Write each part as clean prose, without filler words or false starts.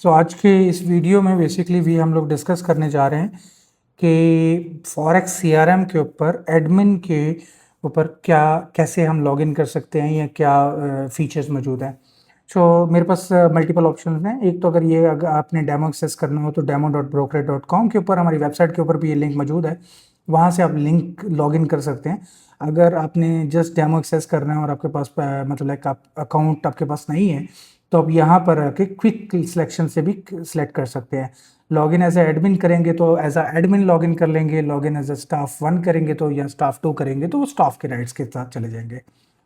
आज के इस वीडियो में बेसिकली भी हम लोग डिस्कस करने जा रहे हैं कि फॉरेक्स सीआरएम के ऊपर एडमिन के ऊपर क्या कैसे हम लॉगिन कर सकते हैं या क्या फीचर्स मौजूद हैं। मेरे पास मल्टीपल ऑप्शंस हैं। एक तो अगर आपने डेमो एक्सेस करना हो तो demo.brokerage.com के ऊपर हमारी वेबसाइट के ऊपर भी ये लिंक मौजूद है, वहाँ से आप लिंक लॉगिन कर सकते हैं। अगर आपने जस्ट डेमो एक्सेस करना है और आपके पास मतलब लाइक आप अकाउंट आपके पास नहीं है तो आप यहाँ पर आके क्विक सिलेक्शन से भी सिलेक्ट कर सकते हैं। लॉगिन एज ए एडमिन करेंगे तो एज अ एडमिन लॉगिन कर लेंगे, लॉगिन एज अ स्टाफ 1 करेंगे तो या स्टाफ 2 करेंगे तो वो स्टाफ के राइट्स के साथ चले जाएंगे।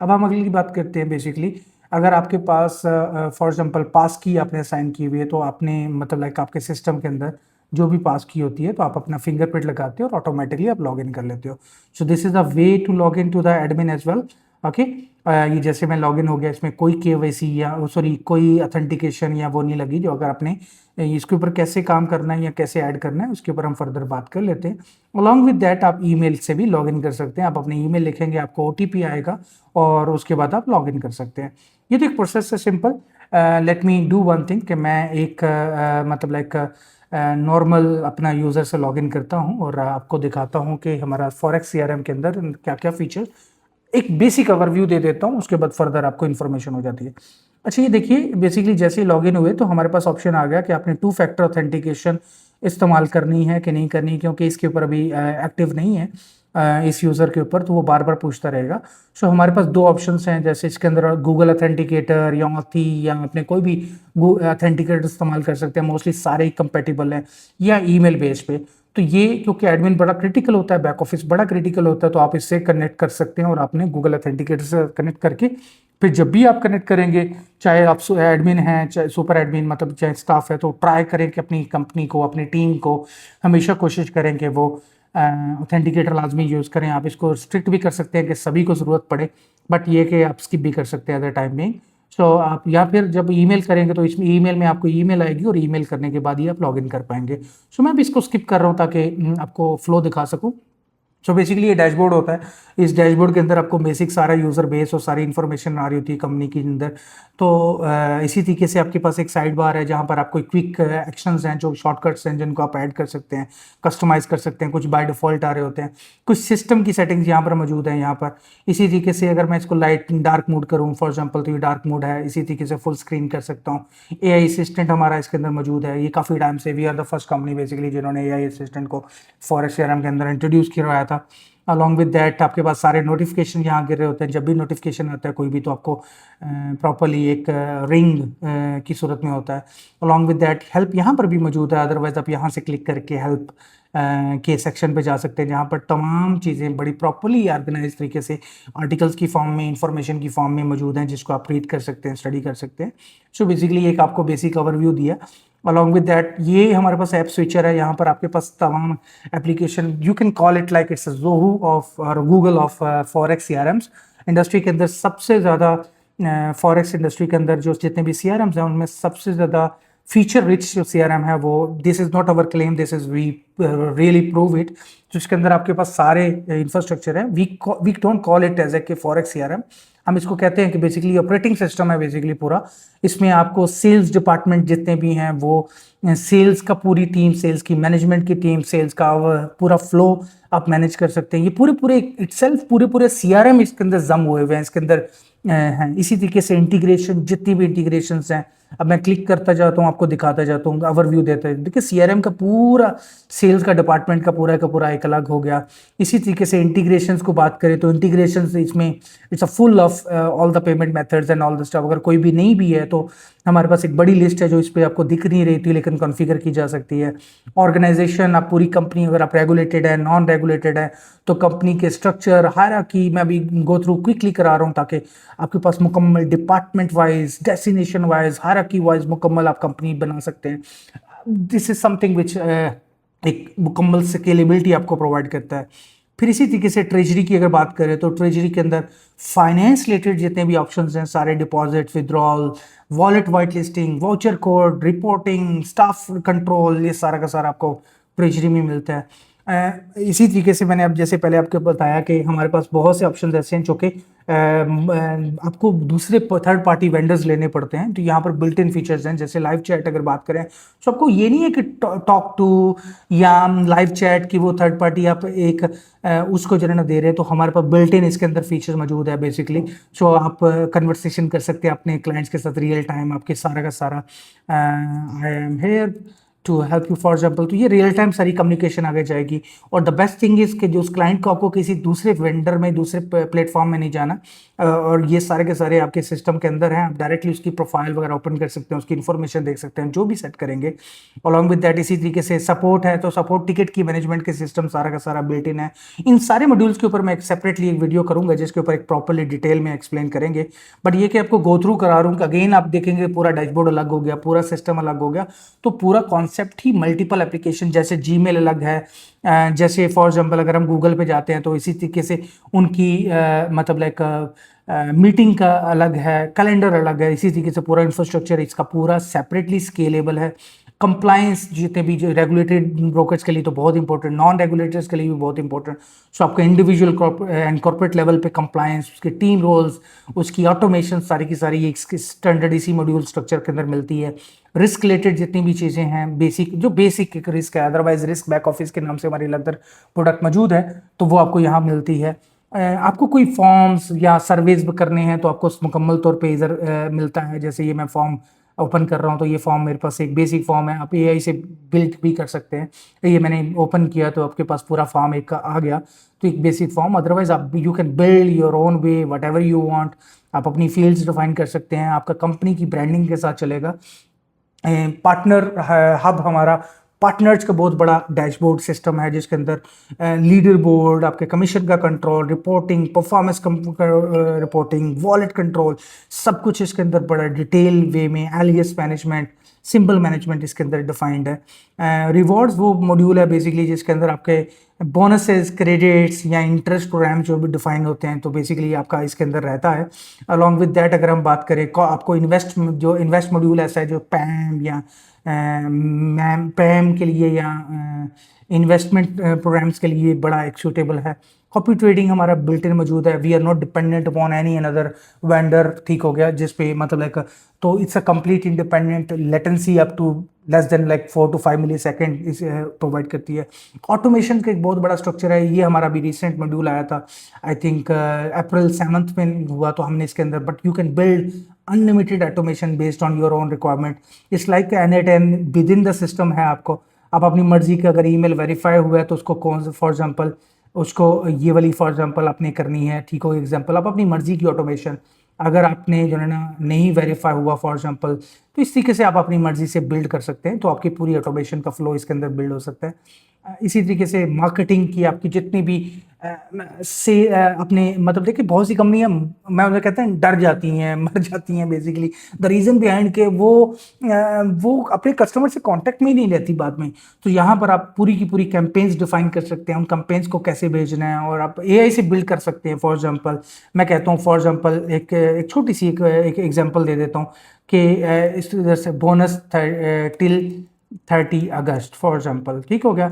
अब हम अगली बात करते हैं। बेसिकली अगर आपके पास फॉर एग्जांपल पास की आपने साइन की हुई है तो आपने मतलब लाइक आपके सिस्टम के अंदर जो भी पास की होती है तो आप अपना फिंगरप्रिंट लगाते हो और ऑटोमेटिकली आप लॉगिन कर लेते हो। So this is a way to log in to the admin as well. Okay, ये जैसे मैं लॉगिन हो गया, इसमें कोई केवाईसी या सॉरी कोई अथेंटिकेशन या वो नहीं लगी। जो अगर आपने इसके ऊपर कैसे काम करना है या कैसे ऐड करना है उसके ऊपर हम फर्दर बात कर लेते हैं। अलॉन्ग विद दैट आप ईमेल से भी लॉगिन कर सकते हैं। आप अपने ईमेल लिखेंगे, आपको ओटीपी आएगा और उसके बाद आप लॉगिन कर सकते हैं। ये तो एक प्रोसेस है simple. Let me do one thing कि मैं एक मतलब लाइक नॉर्मल अपना यूज़र से लॉगिन करता हूँ और आपको दिखाता हूँ कि हमारा फॉरेक्स सीआरएम के अंदर क्या क्या फीचर, एक बेसिक ओवरव्यू दे देता हूँ, उसके बाद फर्दर आपको इन्फॉर्मेशन हो जाती है। अच्छा, ये देखिए बेसिकली जैसे ही लॉगिन हुए तो हमारे पास ऑप्शन आ गया कि आपने 2 फैक्टर ऑथेंटिकेशन इस्तेमाल करनी है कि नहीं करनी, क्योंकि इसके ऊपर अभी एक्टिव नहीं है इस यूज़र के ऊपर, तो वो बार बार पूछता रहेगा। हमारे पास 2 ऑप्शंस हैं, जैसे इसके अंदर गूगल अथेंटिकेटर या ऑथी या अपने कोई भी अथेंटिकेटर इस्तेमाल कर सकते हैं। मोस्टली सारे ही कंपेटिबल हैं, या ईमेल बेस पे। तो ये क्योंकि एडमिन बड़ा क्रिटिकल होता है, बैक ऑफिस बड़ा क्रिटिकल होता है, तो आप इससे कनेक्ट कर सकते हैं और आपने गूगल अथेंटिकेटर से कनेक्ट करके फिर जब भी आप कनेक्ट करेंगे, चाहे आप एडमिन हैं चाहे सुपर एडमिन मतलब चाहे स्टाफ है, तो ट्राई करें कि अपनी कंपनी को अपनी टीम को हमेशा कोशिश करें कि वो ऑथेंटिकेटर लाजमी यूज़ करें। आप इसको स्ट्रिक्ट भी कर सकते हैं कि सभी को ज़रूरत पड़े, बट ये कि आप स्किप भी कर सकते हैं एट द टाइम में। आप या फिर जब ईमेल करेंगे तो इसमें ईमेल में आपको ईमेल आएगी और ईमेल करने के बाद ही आप लॉगिन कर पाएंगे। मैं भी इसको स्किप कर रहा हूँ ताकि आपको फ्लो दिखा सकूँ। बेसिकली ये डैशबोर्ड होता है। इस डैशबोर्ड के अंदर आपको बेसिक सारा यूज़र बेस और सारी इन्फॉर्मेशन आ रही होती है कंपनी के अंदर। तो इसी तरीके से आपके पास एक साइड बार है जहाँ पर आपको क्विक एक्शंस हैं, जो शॉर्टकट्स हैं जिनको आप ऐड कर सकते हैं, कस्टमाइज कर सकते हैं। कुछ बाय डिफ़ॉल्ट आ रहे होते हैं, कुछ सिस्टम की सेटिंग्स यहाँ पर मौजूद हैं यहाँ पर। इसी तरीके से अगर मैं इसको लाइट डार्क मोड करूँ फॉर एग्जाम्पल तो ये डार्क मोड है। इसी तरीके से फुल स्क्रीन कर सकता हूँ। एआई असिस्टेंट हमारा इसके अंदर मौजूद है। ये काफ़ी टाइम से we are the first company basically जिन्होंने एआई असिस्टेंट को फॉरेक्स सीआरएम के अंदर इंट्रोड्यूस करवाया था। अलॉन्ग विद दैट आपके पास सारे नोटिफिकेशन यहाँ गिर रहे होते हैं। जब भी नोटिफिकेशन आता है कोई भी तो आपको प्रॉपरली एक रिंग की सूरत में होता है। अलॉन्ग विद दैट हेल्प यहाँ पर भी मौजूद है। अदरवाइज आप यहाँ से क्लिक करके हेल्प के सेक्शन पे जा सकते हैं, जहाँ पर तमाम चीज़ें बड़ी प्रॉपरली ऑर्गेनाइज तरीके से आर्टिकल्स की फॉर्म में, इंफॉर्मेशन की फॉर्म में मौजूद हैं, जिसको आप रीड कर सकते हैं, स्टडी कर सकते हैं। बेसिकली एक आपको बेसिक ओवरव्यू दिया। अलॉन्ग विद दैट ये हमारे पास ऐप स्विचर है। यहाँ पर आपके पास तमाम application, you can call it like it's Zoho of और Google of forex CRMs. Industry के अंदर सबसे ज़्यादा फॉरेक्स इंडस्ट्री के अंदर जो जितने भी सीआरएम्स हैं उनमें सबसे ज़्यादा फीचर रिच जो सीआरएम है वो, this is not our claim, this is we really prove it. जिसके अंदर आपके पास सारे इंफ्रास्ट्रक्चर है। We don't call it as a के फॉरेक्स सीआरएम, हम इसको कहते हैं कि बेसिकली ऑपरेटिंग सिस्टम है बेसिकली पूरा। इसमें आपको सेल्स डिपार्टमेंट जितने भी हैं वो, सेल्स का पूरी टीम, सेल्स की मैनेजमेंट की टीम, सेल्स का पूरा फ्लो आप मैनेज कर सकते हैं। ये पूरे पूरे इटसेल्फ पूरे सीआरएम इसके अंदर जम हुए हुए हैं, इसके अंदर हैं। इसी तरीके से इंटीग्रेशन, जितनी भी इंटीग्रेशंस हैं, अब मैं क्लिक करता जाता हूँ, आपको दिखाता जाता हूँ, ओवरव्यू देता है। देखिए सीआरएम का पूरा, सेल्स का डिपार्टमेंट का पूरा एक अलग हो गया। इसी तरीके से इंटीग्रेशंस को बात करें तो इंटीग्रेशंस इसमें it's a full of all the payment methods and all the stuff. अगर कोई भी नहीं भी है तो हमारे पास एक बड़ी लिस्ट है जो इस पर आपको दिख नहीं रही थी लेकिन कॉन्फ़िगर की जा सकती है। ऑर्गेनाइजेशन, आप पूरी कंपनी, अगर आप रेगुलेटेड है, नॉन रेगुलेटेड है, तो कंपनी के स्ट्रक्चर, हायरार्की मैं अभी गो थ्रू क्विकली करा रहा हूँ ताकि आपके पास मुकम्मल department wise, destination wise, hierarchy wise मुकम्मल आप कंपनी बना सकते हैं। दिस इज समथिंग विच एक मुकम्मल स्केलेबिलिटी आपको प्रोवाइड करता है। फिर इसी तरीके से ट्रेजरी की अगर बात करें तो ट्रेजरी के अंदर फाइनेंस रिलेटेड जितने भी ऑप्शंस हैं, सारे deposit, withdrawal, wallet white listing, voucher code, reporting, staff control, ये सारा का सारा आपको ट्रेजरी में मिलता है। इसी तरीके से मैंने अब जैसे पहले आपको बताया कि हमारे पास बहुत से ऑप्शन ऐसे हैं जो कि आपको दूसरे थर्ड पार्टी वेंडर्स लेने पड़ते हैं, तो यहाँ पर बिल्ट इन फीचर्स हैं। जैसे लाइव चैट अगर बात करें तो आपको ये नहीं है कि टॉक टू या लाइव चैट की वो थर्ड पार्टी आप एक उसको जो है ना दे रहे हैं, तो हमारे पास बिल्ट इन इसके अंदर फीचर मौजूद है बेसिकली। सो आप कन्वर्सेशन कर सकते हैं अपने क्लाइंट्स के साथ रियल टाइम, आपके सारा का सारा I am here to help you for example, तो ये रियल टाइम सारी कम्युनिकेशन आगे जाएगी। और द बेस्ट थिंग इज कि जो उस क्लाइंट को आपको किसी दूसरे वेंडर में दूसरे प्लेटफॉर्म में नहीं जाना, और ये सारे के सारे आपके सिस्टम के अंदर हैं। आप डायरेक्टली उसकी प्रोफाइल वगैरह ओपन कर सकते हैं, उसकी इन्फॉर्मेशन देख सकते हैं, जो भी सेट करेंगे। अलॉन्ग विद दैट इसी तरीके से सपोर्ट है, तो सपोर्ट टिकट की मैनेजमेंट के सिस्टम सारा का सारा बिल्ट इन है। इन सारे मॉड्यूल्स के ऊपर मैं एक सेपरेटली एक वीडियो करूंगा जिसके ऊपर एक प्रॉपरली डिटेल में एक्सप्लेन करेंगे। बट ये कि आपको गो थ्रू करा रहा हूँ, अगेन आप देखेंगे पूरा डैशबोर्ड अलग हो गया, पूरा सिस्टम अलग हो गया। तो पूरा कॉन्सेप्ट ही मल्टीपल एप्लीकेशन, जैसे जीमेल अलग है, जैसे फॉर एग्जांपल अगर हम गूगल पे जाते हैं तो इसी तरीके से उनकी मतलब लाइक मीटिंग का अलग है, कैलेंडर अलग है। इसी तरीके से पूरा इंफ्रास्ट्रक्चर इसका पूरा सेपरेटली स्केलेबल है। कंप्लायंस जितने भी जो रेगुलेटेड ब्रोकर्स के लिए तो बहुत इंपॉर्टेंट, नॉन रेगुलेटर्स के लिए भी बहुत इंपॉर्टेंट। सो आपको इंडिविजुअल एंड कॉर्पोरेट लेवल पे कंप्लायंस, उसके टीम रोल्स, उसकी ऑटोमेशन सारी की सारी एक स्टैंडर्ड इसी मॉड्यूल स्ट्रक्चर के अंदर मिलती है। रिस्क रिलेटेड जितनी भी चीज़ें हैं, बेसिक एक रिस्क है, अदरवाइज रिस्क बैक ऑफिस के नाम से हमारी अंदर प्रोडक्ट मौजूद है, तो वो आपको यहाँ मिलती है। आपको कोई फॉर्म्स या सर्वेज करने हैं तो आपको मुकम्मल तौर पे इधर मिलता है। जैसे ये मैं फॉर्म ओपन कर रहा हूँ, तो ये फॉर्म मेरे पास एक बेसिक फॉर्म है, आप एआई से बिल्ड भी कर सकते हैं। ये मैंने ओपन किया तो आपके पास पूरा फॉर्म एक का आ गया, तो एक बेसिक फॉर्म। अदरवाइज आप you can build your own way what ever you want. आप अपनी फील्ड्स डिफाइन कर सकते हैं, आपका कंपनी की ब्रांडिंग के साथ चलेगा। पार्टनर हब हमारा पार्टनर्स का बहुत बड़ा डैशबोर्ड सिस्टम है जिसके अंदर लीडर बोर्ड, आपके कमीशन का control, reporting, performance reporting, wallet control, सब कुछ इसके अंदर बड़ा डिटेल वे में, एलियस मैनेजमेंट, सिंबल मैनेजमेंट इसके अंदर डिफाइंड है। रिवॉर्ड्स वो मॉड्यूल है बेसिकली जिसके अंदर आपके बोनसेस, क्रेडिट्स या इंटरेस्ट प्रोग्राम जो भी डिफाइन होते हैं, तो बेसिकली आपका इसके अंदर रहता है। अलॉन्ग विद दैट अगर हम बात करें आपको इन्वेस्ट मॉड्यूल ऐसा है जो पैम या पैम के लिए या इन्वेस्टमेंट प्रोग्राम्स के लिए बड़ा एक सूटेबल है। कॉपी ट्रेडिंग हमारा बिल्ट इन मौजूद है, we are not dependent upon any another vendor, ठीक हो गया, जिस पे मतलब लाइक तो it's a complete independent, latency up to less than like 4 to 5 millisecond इसे प्रोवाइड करती है। ऑटोमेशन का एक बहुत बड़ा स्ट्रक्चर है, ये हमारा भी रिसेंट मॉड्यूल आया था, आई थिंक अप्रैल 7 में हुआ, तो हमने इसके अंदर but you can build unlimited automation based on your own requirement. It's like N8N with in the system है। आपको आप अपनी मर्जी का अगर ईमेल वेरीफाई हुआ है तो उसको कौन से फॉर एग्जांपल उसको ये वाली फॉर एग्जांपल आपने करनी है, ठीक हो एग्जांपल आप अपनी मर्जी की ऑटोमेशन, अगर आपने जो है ना नहीं वेरीफाई हुआ फॉर एग्जांपल, तो इस तरीके से आप अपनी मर्जी से बिल्ड कर सकते हैं, तो आपकी पूरी ऑटोमेशन का फ्लो इसके अंदर बिल्ड हो सकता है। इसी तरीके से मार्केटिंग की आपकी जितनी भी से अपने मतलब देखिए बहुत सी कंपनियां मैं उन्हें कहते हैं डर जाती हैं, मर जाती हैं बेसिकली। द रीज़न बिहाइंड के वो अपने कस्टमर से कांटेक्ट में ही नहीं रहती बाद में। तो यहाँ पर आप पूरी की पूरी कैंपेन्स डिफाइन कर सकते हैं, उन कैंपेन्स को कैसे भेजना है, और आप एआई से बिल्ड कर सकते हैं। फॉर एग्जांपल मैं कहता हूँ, फॉर एग्जांपल एक छोटी सी एक एग्जांपल दे देता हूँ कि इस तरह से bonus till 30 August for example, ठीक हो गया,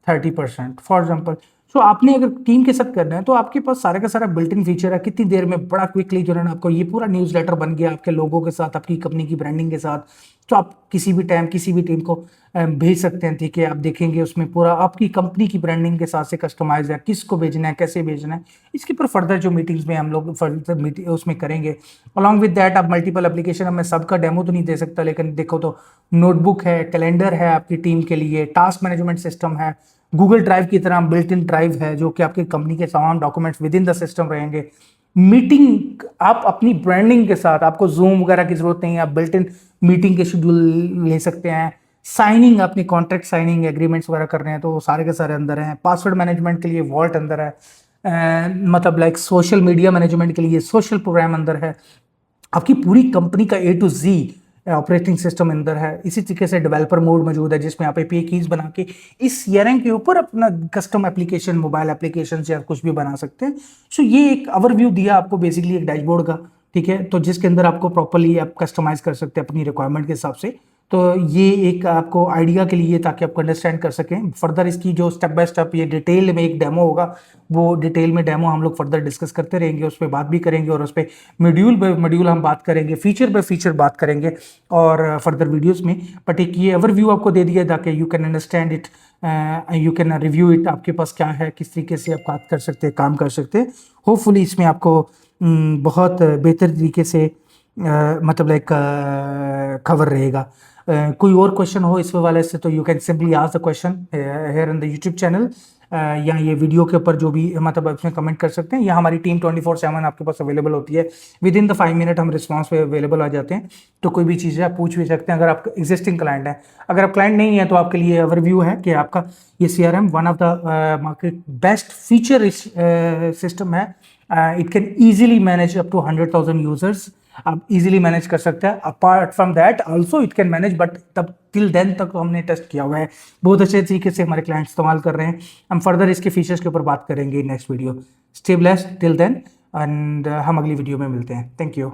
30% फॉर एग्जांपल। सो आपने अगर टीम के साथ करना है तो आपके पास सारा का सारा बिल्ट इन फीचर है, कितनी देर में बड़ा क्विकली जो है ना आपको ये पूरा न्यूज़लेटर बन गया आपके लोगों के साथ, आपकी कंपनी की ब्रांडिंग के साथ। तो आप किसी भी टाइम किसी भी टीम को भेज सकते हैं, ठीक है। आप देखेंगे उसमें पूरा आपकी कंपनी की ब्रांडिंग के साथ से कस्टमाइज है, किसको भेजना है, कैसे भेजना है, इसके ऊपर फर्दर जो मीटिंग्स में हम लोग फर्दर मीटिंग उसमें करेंगे। अलॉन्ग विद दैट आप मल्टीपल एप्लीकेशन, अब मैं सबका डेमो तो नहीं दे सकता, लेकिन देखो तो नोटबुक है, कैलेंडर है आपकी टीम के लिए, टास्क मैनेजमेंट सिस्टम है, गूगल ड्राइव की तरह बिल्ट इन ड्राइव है जो कि आपकी कंपनी के तमाम documents with in the system रहेंगे। मीटिंग आप अपनी ब्रांडिंग के साथ, आपको जूम वगैरह की जरूरत नहीं है, आप बिल्ट इन मीटिंग के शेड्यूल ले सकते हैं। साइनिंग, अपनी कॉन्ट्रैक्ट साइनिंग एग्रीमेंट्स वगैरह कर रहे हैं तो वो सारे के सारे अंदर हैं। पासवर्ड मैनेजमेंट के लिए वॉल्ट अंदर है, मतलब लाइक सोशल मीडिया मैनेजमेंट के लिए सोशल प्रोग्राम अंदर है। आपकी पूरी कंपनी का A to Z operating system अंदर है। इसी तरीके से डेवलपर मोड मौजूद है जिसमें आप API कीज बना के इस CRM के ऊपर अपना कस्टम एप्लीकेशन, मोबाइल एप्लीकेशन या कुछ भी बना सकते हैं। सो ये एक ओवरव्यू दिया आपको बेसिकली एक डैशबोर्ड का, ठीक है, तो जिसके अंदर आपको प्रॉपर्ली आप कस्टमाइज कर सकते हैं अपनी रिक्वायरमेंट के हिसाब से। तो ये एक आपको आइडिया के लिए, ताकि आप अंडरस्टैंड कर सकें फर्दर। इसकी जो स्टेप बाय स्टेप ये डिटेल में एक डेमो होगा, वो डिटेल में डेमो हम लोग फर्दर डिस्कस करते रहेंगे, उस पर बात भी करेंगे, और उस पर मॉड्यूल बाय मॉड्यूल हम बात करेंगे, फीचर बाय फीचर बात करेंगे और फर्दर वीडियोस में। बट एक ये ओवरव्यू आपको दे दिया ताकि you can understand it, you can review it, आपके पास क्या है, किस तरीके से आप बात कर सकते हैं, काम कर सकते हैं। होपफुली इसमें आपको बहुत बेहतर तरीके से मतलब लाइक खबर रहेगा। कोई और क्वेश्चन हो इस वाले से तो you can simply ask the question here in the YouTube channel, या ये वीडियो के ऊपर जो भी मतलब इसमें कमेंट कर सकते हैं, या हमारी टीम 24/7 आपके पास अवेलेबल होती है। विद इन द 5 मिनट हम रिस्पांस पे अवेलेबल आ जाते हैं, तो कोई भी चीज़ है आप पूछ भी सकते हैं अगर आप एग्जिस्टिंग क्लाइंट हैं। अगर आप क्लाइंट नहीं है तो आपके लिए ओवरव्यू है कि आपका ये CRM one of the market best feature system है। It can easily manage up to 100,000 users, आप इजीली मैनेज कर सकते हैं। Apart from that also it can manage, but तब टिल देन तक हमने टेस्ट किया हुआ है, बहुत अच्छे तरीके से हमारे क्लाइंट इस्तेमाल कर रहे हैं। हम फर्दर इसके फीचर्स के ऊपर बात करेंगे next video. Stay blessed till then, and हम अगली वीडियो में मिलते हैं। Thank you.